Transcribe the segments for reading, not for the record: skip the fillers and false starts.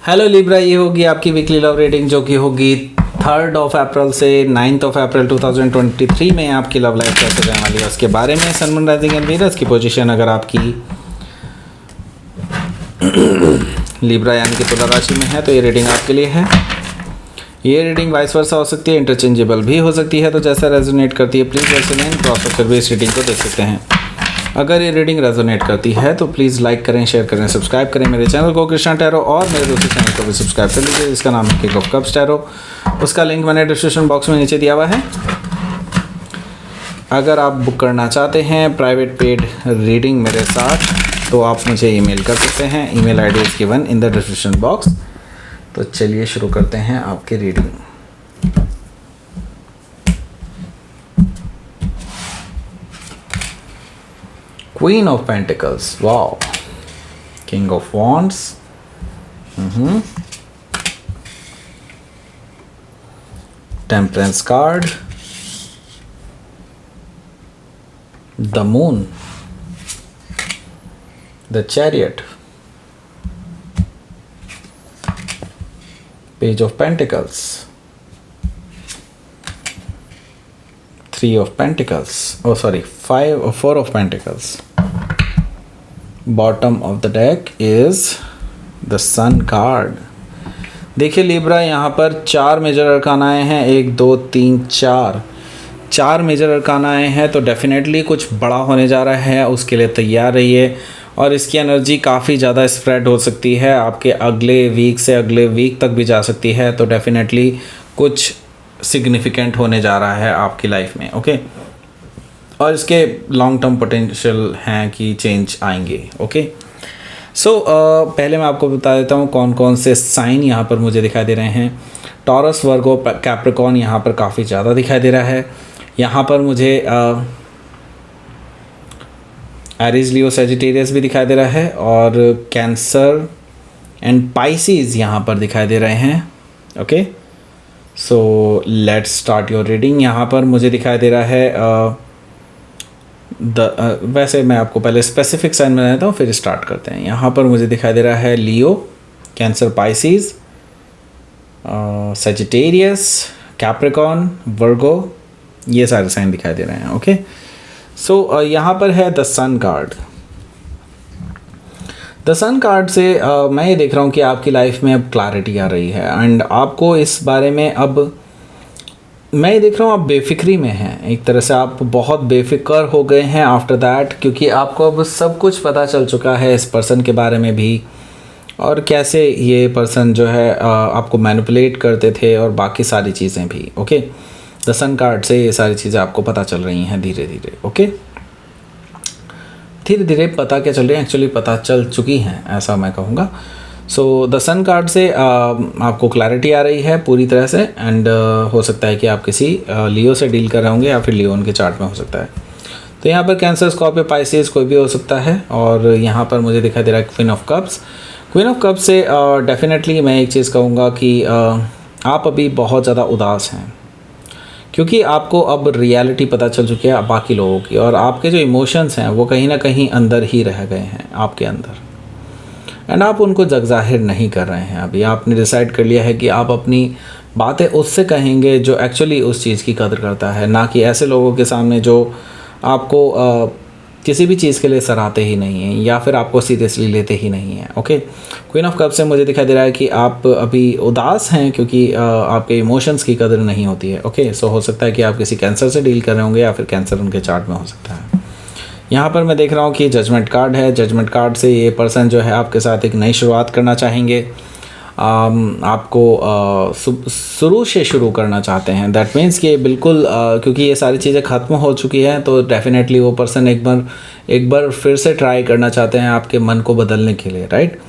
Hello Libra, ये होगी आपकी वीकली लव रीडिंग जो कि होगी 3 अप्रैल से 9 अप्रैल 2023 में आपकी लव लाइफ कैसे रहने वाली है उसके बारे में। सन, मून, राइजिंग एंड वीनस की पोजीशन अगर आपकी लिब्रा यानी कि तुला राशि में है तो ये रीडिंग आपके लिए है। ये रीडिंग वाइस वर्सा हो सकती है, इंटरचेंजेबल भी हो सकती है, तो जैसा रेजोनेट करती है प्लीज़ वैसे नहीं क्रॉस आउट करके इस रीडिंग को देख सकते हैं। अगर ये रीडिंग रेजोनेट करती है तो प्लीज़ लाइक करें, शेयर करें, सब्सक्राइब करें मेरे चैनल को कृष्णा टैरो, और मेरे दूसरे चैनल को भी सब्सक्राइब कर लीजिए जिसका नाम है किंग ऑफ कप्स टैरो। उसका लिंक मैंने डिस्क्रिप्शन बॉक्स में नीचे दिया हुआ है। अगर आप बुक करना चाहते हैं प्राइवेट पेड रीडिंग मेरे साथ तो आप मुझे ईमेल कर सकते हैं। Email ID is given in the description box. तो चलिए शुरू करते हैं आपकी reading. Queen of Pentacles, wow. King of Wands, Temperance card, the Moon, the Chariot, Page of Pentacles, 3 of Pentacles, oh sorry, 4 of Pentacles. Bottom of the deck is the sun card. देखिए Libra, यहाँ पर 4 major अरकानाएँ हैं, 1 2 3 4 major अरकानाएँ हैं, तो definitely कुछ बड़ा होने जा रहा है, उसके लिए तैयार रहिए। और इसकी एनर्जी काफ़ी ज़्यादा स्प्रेड हो सकती है, आपके अगले वीक से अगले वीक तक भी जा सकती है, तो डेफिनेटली कुछ सिग्निफिकेंट होने जा रहा है आपकी लाइफ में, ओके। और इसके लॉन्ग टर्म पोटेंशियल हैं कि चेंज आएंगे, ओके। सो पहले मैं आपको बता देता हूँ कौन कौन से साइन यहाँ पर मुझे दिखाई दे रहे हैं। टॉरस, वर्गो, कैप्रिकॉर्न यहाँ पर काफ़ी ज़्यादा दिखाई दे रहा है। यहाँ पर मुझे एरीज, लियो, सैजिटेरियस भी दिखाई दे रहा है, और कैंसर एंड पाइसिस यहाँ पर दिखाई दे रहे हैं, okay. So let's start your reading. यहाँ पर मुझे दिखाई दे रहा है वैसे मैं आपको पहले स्पेसिफिक साइन बना देता हूँ फिर स्टार्ट करते हैं। यहाँ पर मुझे दिखाई दे रहा है लियो, कैंसर, पाइसिस, सैजिटेरियस, कैप्रिकॉर्न, वर्गो, ये सारे साइन दिखाई दे रहे हैं, ओके। सो यहाँ पर है the sun card. The sun card से मैं ये देख रहा हूँ कि आपकी लाइफ में अब क्लैरिटी आ रही है, एंड आपको इस बारे में अब मैं ये देख रहा हूँ आप बेफिक्री में हैं। एक तरह से आप बहुत बेफिक्र हो गए हैं आफ्टर दैट, क्योंकि आपको अब सब कुछ पता चल चुका है इस पर्सन के बारे में भी, और कैसे ये पर्सन जो है आपको मैनिपुलेट करते थे और बाकी सारी चीज़ें भी, ओके। द सन कार्ड से ये सारी चीज़ें आपको पता चल रही हैं धीरे धीरे, ओके। धीरे धीरे पता क्या चल रही है, एक्चुअली पता चल चुकी हैं ऐसा मैं कहूँगा। सो द सन कार्ड से आपको क्लैरिटी आ रही है पूरी तरह से, एंड हो सकता है कि आप किसी लियो से डील कर रहे होंगे या फिर लियोन के चार्ट में हो सकता है। तो यहाँ पर कैंसर, स्कॉर्पियो, पाइसिस कोई भी हो सकता है। और यहाँ पर मुझे दिखाई दे रहा है queen of cups. Queen of cups से डेफिनेटली मैं एक चीज़ कहूँगा कि आप अभी बहुत ज़्यादा उदास हैं, क्योंकि आपको अब रियलिटी पता चल चुकी है बाकी लोगों की, और आपके जो इमोशंस हैं वो कहीं ना कहीं अंदर ही रह गए हैं आपके अंदर, एंड आप उनको जग जाहिर नहीं कर रहे हैं। अभी आपने डिसाइड कर लिया है कि आप अपनी बातें उससे कहेंगे जो एक्चुअली उस चीज़ की कदर करता है, ना कि ऐसे लोगों के सामने जो आपको किसी भी चीज़ के लिए सराहते ही नहीं हैं या फिर आपको सीरियसली लेते ही नहीं हैं, ओके। क्वीन ऑफ कप से मुझे दिखाई दे रहा है कि आप अभी उदास हैं क्योंकि आपके इमोशंस की कदर नहीं होती है, ओके। सो हो सकता है कि आप किसी कैंसर से डील कर रहे होंगे या फिर कैंसर उनके चार्ट में हो सकता है। यहाँ पर मैं देख रहा हूँ कि जजमेंट कार्ड है। जजमेंट कार्ड से ये पर्सन जो है आपके साथ एक नई शुरुआत करना चाहेंगे, आपको शुरू से शुरू करना चाहते हैं। दैट मीन्स कि बिल्कुल क्योंकि ये सारी चीज़ें ख़त्म हो चुकी हैं तो डेफिनेटली वो पर्सन एक बार फिर से ट्राई करना चाहते हैं आपके मन को बदलने के लिए, राइट।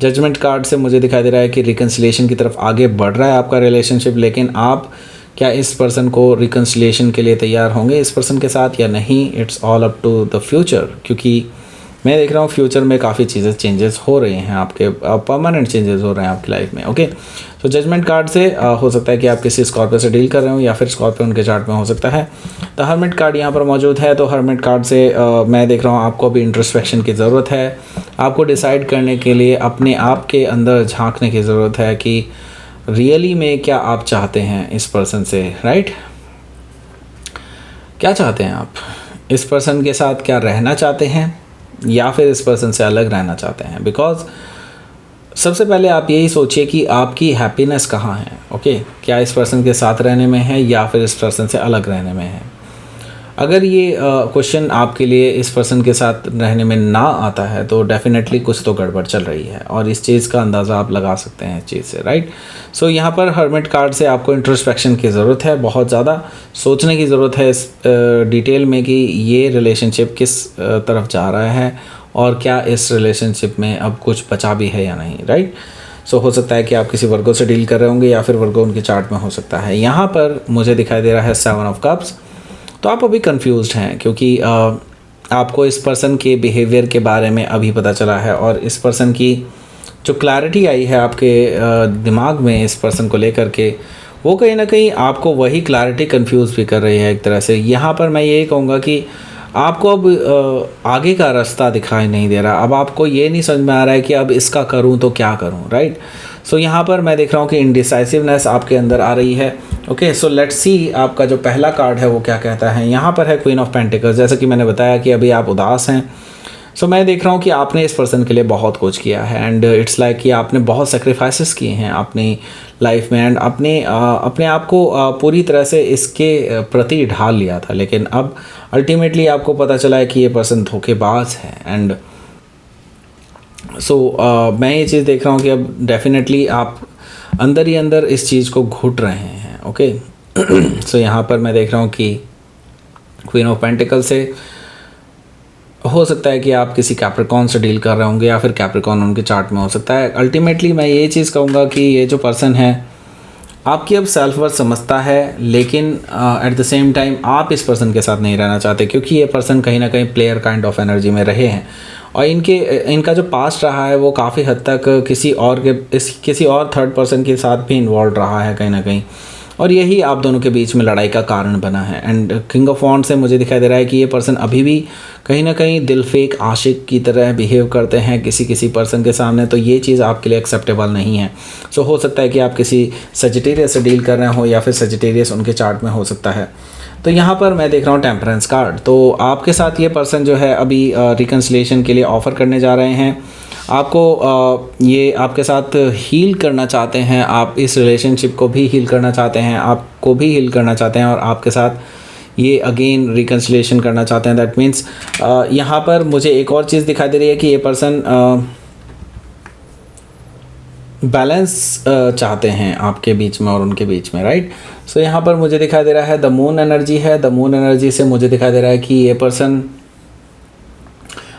जजमेंट कार्ड से मुझे दिखाई दे रहा है कि रिकन्सिलिएशन की तरफ आगे बढ़ रहा है आपका रिलेशनशिप, लेकिन आप क्या इस पर्सन को रिकन्सिलिएशन के लिए तैयार होंगे इस पर्सन के साथ या नहीं, it's all up to the future. क्योंकि मैं देख रहा हूँ फ्यूचर में काफ़ी चीज़ें चेंजेस हो रही हैं आपके, परमानेंट चेंजेस हो रहे हैं आपकी लाइफ में। ओके, तो जजमेंट कार्ड से हो सकता है कि आप किसी स्कॉर्पियो से डील कर रहे हो या फिर स्कॉर्पियो उनके चार्ट में हो सकता है। द हर्मिट कार्ड यहाँ पर मौजूद है, तो हर्मिट कार्ड से मैं देख रहा हूँ आपको अभी इंट्रोस्पेक्शन की ज़रूरत है। आपको डिसाइड करने के लिए अपने आप के अंदर झांकने की ज़रूरत है कि रियली में क्या आप चाहते हैं इस पर्सन से, राइट? क्या चाहते हैं आप इस पर्सन के साथ? क्या रहना चाहते हैं या फिर इस पर्सन से अलग रहना चाहते हैं? बिकॉज सबसे पहले आप यही सोचिए कि आपकी हैप्पीनेस कहाँ है। ओके, क्या इस पर्सन के साथ रहने में है या फिर इस पर्सन से अलग रहने में है? अगर ये क्वेश्चन आपके लिए इस पर्सन के साथ रहने में ना आता है तो डेफिनेटली कुछ तो गड़बड़ चल रही है, और इस चीज़ का अंदाज़ा आप लगा सकते हैं इस चीज़ से, राइट? सो यहाँ पर हर्मिट कार्ड से आपको इंट्रोस्पेक्शन की ज़रूरत है, बहुत ज़्यादा सोचने की ज़रूरत है इस डिटेल में कि ये रिलेशनशिप किस तरफ जा रहा है और क्या इस रिलेशनशिप में अब कुछ बचा भी है या नहीं, राइट? सो हो सकता है कि आप किसी वर्गो से डील कर रहे होंगे या फिर वर्गो उनके चार्ट में हो सकता है। यहाँ पर मुझे दिखाई दे रहा है 7 ऑफ कप्स। तो आप अभी कंफ्यूज्ड हैं क्योंकि आपको इस पर्सन के बिहेवियर के बारे में अभी पता चला है, और इस पर्सन की जो क्लैरिटी आई है आपके दिमाग में इस पर्सन को लेकर के, वो कहीं ना कहीं आपको वही क्लैरिटी कंफ्यूज भी कर रही है एक तरह से। यहाँ पर मैं यही कहूँगा कि आपको अब आगे का रास्ता दिखाई नहीं दे रहा, अब आपको ये नहीं समझ में आ रहा है कि अब इसका करूँ तो क्या करूँ, राइट? सो यहाँ पर मैं देख रहा हूँ कि इंडिसाइसिवनेस आपके अंदर आ रही है। ओके, सो लेट्स सी आपका जो पहला कार्ड है वो क्या कहता है। यहाँ पर है क्वीन ऑफ पेंटिकल्स। जैसा कि मैंने बताया कि अभी आप उदास हैं। सो मैं देख रहा हूँ कि आपने इस पर्सन के लिए बहुत कुछ किया है, एंड इट्स लाइक कि आपने बहुत सेक्रीफाइसेस किए हैं अपनी लाइफ में, एंड अपने आप को पूरी तरह से इसके प्रति ढाल लिया था, लेकिन अब अल्टीमेटली आपको पता चला है कि ये पर्सन धोखेबाज है। एंड सो मैं ये चीज़ देख रहा हूँ कि अब डेफिनेटली आप अंदर ही अंदर इस चीज़ को घुट रहे हैं। ओके, सो यहाँ पर मैं देख रहा हूँ कि क्वीन ऑफ पेंटिकल से हो सकता है कि आप किसी कैप्रिकॉन से डील कर रहे होंगे या फिर कैप्रिकॉन उनके चार्ट में हो सकता है। अल्टीमेटली मैं ये चीज़ कहूँगा कि ये जो पर्सन है आपकी अब सेल्फ वर्थ समझता है, लेकिन एट द सेम टाइम आप इस पर्सन के साथ नहीं रहना चाहते, क्योंकि ये पर्सन कहीं ना कहीं प्लेयर काइंड ऑफ एनर्जी में रहे हैं, और इनका जो पास्ट रहा है वो काफ़ी हद तक किसी और थर्ड पर्सन के साथ भी इन्वॉल्व रहा है कहीं ना कहीं, और यही आप दोनों के बीच में लड़ाई का कारण बना है। एंड किंग ऑफ वॉन्ड से मुझे दिखाई दे रहा है कि ये पर्सन अभी भी कहीं ना कहीं दिल फेक आशिक की तरह बिहेव करते हैं किसी पर्सन के सामने, तो ये चीज़ आपके लिए एक्सेप्टेबल नहीं है। सो हो सकता है कि आप किसी सजिटेरियस से डील कर रहे हो या फिर सजिटेरियस उनके चार्ट में हो सकता है। तो यहाँ पर मैं देख रहा हूँ टेम्परेंस कार्ड। तो आपके साथ ये पर्सन जो है अभी रिकन्सिलिएशन के लिए ऑफ़र करने जा रहे हैं आपको, ये आपके साथ हील करना चाहते हैं, आप इस रिलेशनशिप को भी हील करना चाहते हैं, आपको भी हील करना चाहते हैं, और आपके साथ ये अगेन रिकन्सिलिएशन करना चाहते हैं। दैट मीन्स यहाँ पर मुझे एक और चीज़ दिखाई दे रही है कि ये पर्सन बैलेंस चाहते हैं आपके बीच में और उनके बीच में, राइट? सो यहाँ पर मुझे दिखाई दे रहा है द मून एनर्जी है। द मून एनर्जी से मुझे दिखाई दे रहा है कि ये पर्सन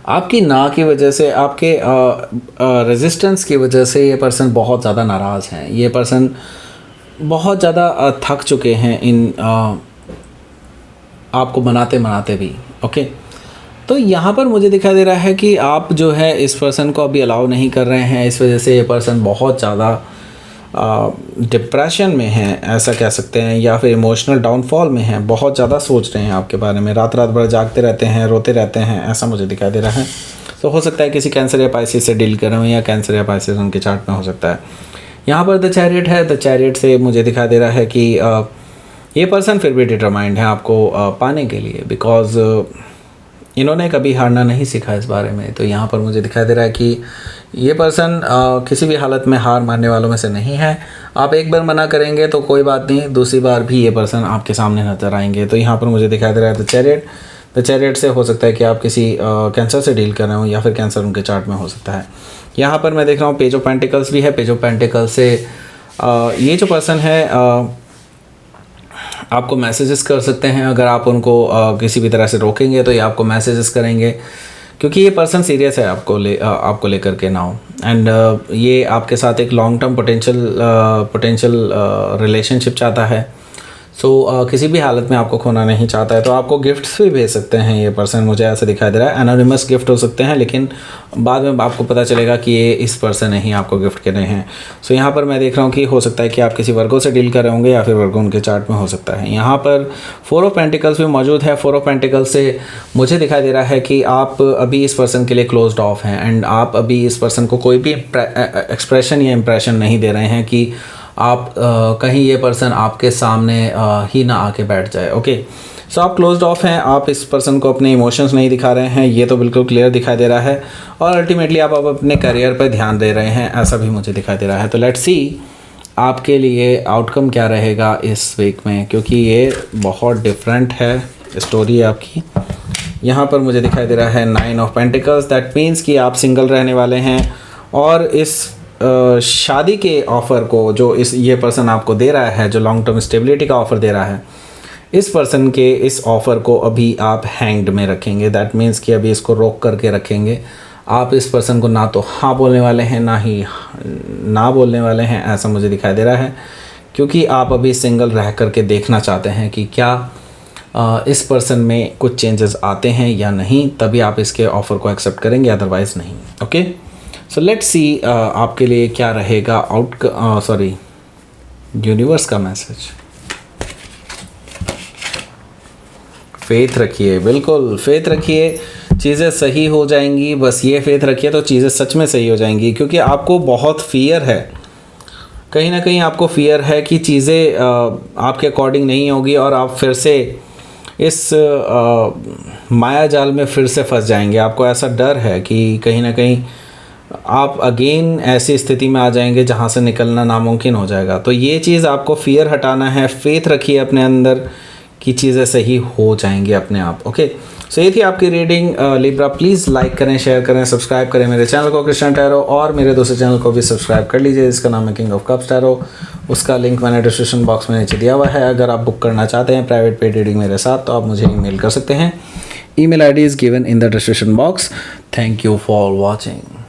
आपकी ना की वजह से, आपके रेजिस्टेंस की वजह से ये पर्सन बहुत ज़्यादा नाराज़ हैं। ये पर्सन बहुत ज़्यादा थक चुके हैं इन आपको मनाते भी। ओके, तो यहाँ पर मुझे दिखाई दे रहा है कि आप जो है इस पर्सन को अभी अलाउ नहीं कर रहे हैं, इस वजह से ये पर्सन बहुत ज़्यादा डिप्रेशन में है, ऐसा कह सकते हैं, या फिर इमोशनल डाउनफॉल में है। बहुत ज़्यादा सोच रहे हैं आपके बारे में, रात भर जागते रहते हैं, रोते रहते हैं, ऐसा मुझे दिखाई दे रहा है। तो हो सकता है किसी कैंसर या पाइसिस से डील कर रहे हो, या कैंसर या पाइसिस उनके चार्ट में हो सकता है। यहाँ पर द चैरियट है। द चैरियट से मुझे दिखाई दे रहा है कि ये पर्सन फिर भी डिटरमाइंड है आपको पाने के लिए, बिकॉज इन्होंने कभी हारना नहीं सीखा इस बारे में। तो यहाँ पर मुझे दिखाई दे रहा है कि ये पर्सन किसी भी हालत में हार मानने वालों में से नहीं है। आप एक बार मना करेंगे तो कोई बात नहीं, दूसरी बार भी ये पर्सन आपके सामने नजर आएंगे। तो यहाँ पर मुझे दिखाई दे रहा है द चैरियट। द चैरियट से हो सकता है कि आप किसी कैंसर से डील कर रहे हो, या फिर कैंसर उनके चार्ट में हो सकता है। यहाँ पर मैं देख रहा हूँ पेज ऑफ पेंटिकल्स भी है। पेज ऑफ पेंटिकल्स से ये जो पर्सन है आपको मैसेजेस कर सकते हैं। अगर आप उनको किसी भी तरह से रोकेंगे तो ये आपको मैसेजेस करेंगे, क्योंकि ये पर्सन सीरियस है आपको लेकर के नाउ। एंड ये आपके साथ एक लॉन्ग टर्म पोटेंशियल रिलेशनशिप चाहता है। सो किसी भी हालत में आपको खोना नहीं चाहता है, तो आपको गिफ्ट्स भी भेज सकते हैं ये पर्सन, मुझे ऐसा दिखाई दे रहा है। एनोनिमस गिफ्ट हो सकते हैं, लेकिन बाद में आपको पता चलेगा कि ये इस पर्सन ने ही आपको गिफ्ट करे हैं। सो यहाँ पर मैं देख रहा हूँ कि हो सकता है कि आप किसी वर्गो से डील कर रहे होंगे, या फिर वर्गो उनके चार्ट में हो सकता है। यहाँ पर 4 ऑफ पेंटिकल्स भी मौजूद है। 4 ऑफ पेंटिकल्स से मुझे दिखाई दे रहा है कि आप अभी इस पर्सन के लिए क्लोज्ड ऑफ हैं, एंड आप अभी इस पर्सन को कोई भी एक्सप्रेशन या इम्प्रेशन नहीं दे रहे हैं कि आप कहीं ये पर्सन आपके सामने ही ना आके बैठ जाए। ओके, सो आप क्लोज्ड ऑफ हैं, आप इस पर्सन को अपने इमोशंस नहीं दिखा रहे हैं, ये तो बिल्कुल क्लियर दिखाई दे रहा है। और अल्टीमेटली आप अब अपने करियर पर ध्यान दे रहे हैं, ऐसा भी मुझे दिखाई दे रहा है। तो लेट्स सी आपके लिए आउटकम क्या रहेगा इस वीक में, क्योंकि ये बहुत डिफरेंट है स्टोरी है आपकी। यहाँ पर मुझे दिखाई दे रहा है 9 ऑफ पेंटिकल्स, दैट मीन्स कि आप सिंगल रहने वाले हैं, और इस शादी के ऑफ़र को जो ये पर्सन आपको दे रहा है, जो लॉन्ग टर्म स्टेबिलिटी का ऑफ़र दे रहा है, इस पर्सन के इस ऑफ़र को अभी आप हैंग्ड में रखेंगे। दैट मीन्स कि अभी इसको रोक करके रखेंगे। आप इस पर्सन को ना तो हाँ बोलने वाले हैं, ना ही ना बोलने वाले हैं, ऐसा मुझे दिखाई दे रहा है, क्योंकि आप अभी सिंगल रह करके देखना चाहते हैं कि क्या इस पर्सन में कुछ चेंजेस आते हैं या नहीं, तभी आप इसके ऑफ़र को एक्सेप्ट करेंगे, अदरवाइज़ नहीं। ओके, सो लेट्स सी आपके लिए क्या रहेगा यूनिवर्स का मैसेज। फेथ रखिए, बिल्कुल फेथ रखिए, चीज़ें सही हो जाएंगी। बस ये फेथ रखिए तो चीज़ें सच में सही हो जाएंगी, क्योंकि आपको बहुत फियर है, कहीं ना कहीं आपको फियर है कि चीज़ें आपके अकॉर्डिंग नहीं होगी, और आप फिर से इस माया जाल में फिर से फंस जाएंगे। आपको ऐसा डर है कि कहीं ना कहीं आप अगेन ऐसी स्थिति में आ जाएंगे जहाँ से निकलना नामुमकिन हो जाएगा। तो ये चीज़ आपको फियर हटाना है। फेथ रखिए अपने अंदर कि चीज़ें सही हो जाएंगी अपने आप। ओके, सो ये थी आपकी रीडिंग लिब्रा। प्लीज़ लाइक करें, शेयर करें, सब्सक्राइब करें मेरे चैनल को कृष्णा टैरो, और मेरे दूसरे चैनल को भी सब्सक्राइब कर लीजिए जिसका नाम है किंग ऑफ कप्स टैरो। उसका लिंक मैंने डिस्क्रिप्शन बॉक्स में नीचे दिया हुआ है। अगर आप बुक करना चाहते हैं प्राइवेट पेड रीडिंग मेरे साथ, तो आप मुझे ईमेल कर सकते हैं। Email ID is given in the description box. Thank you for watching.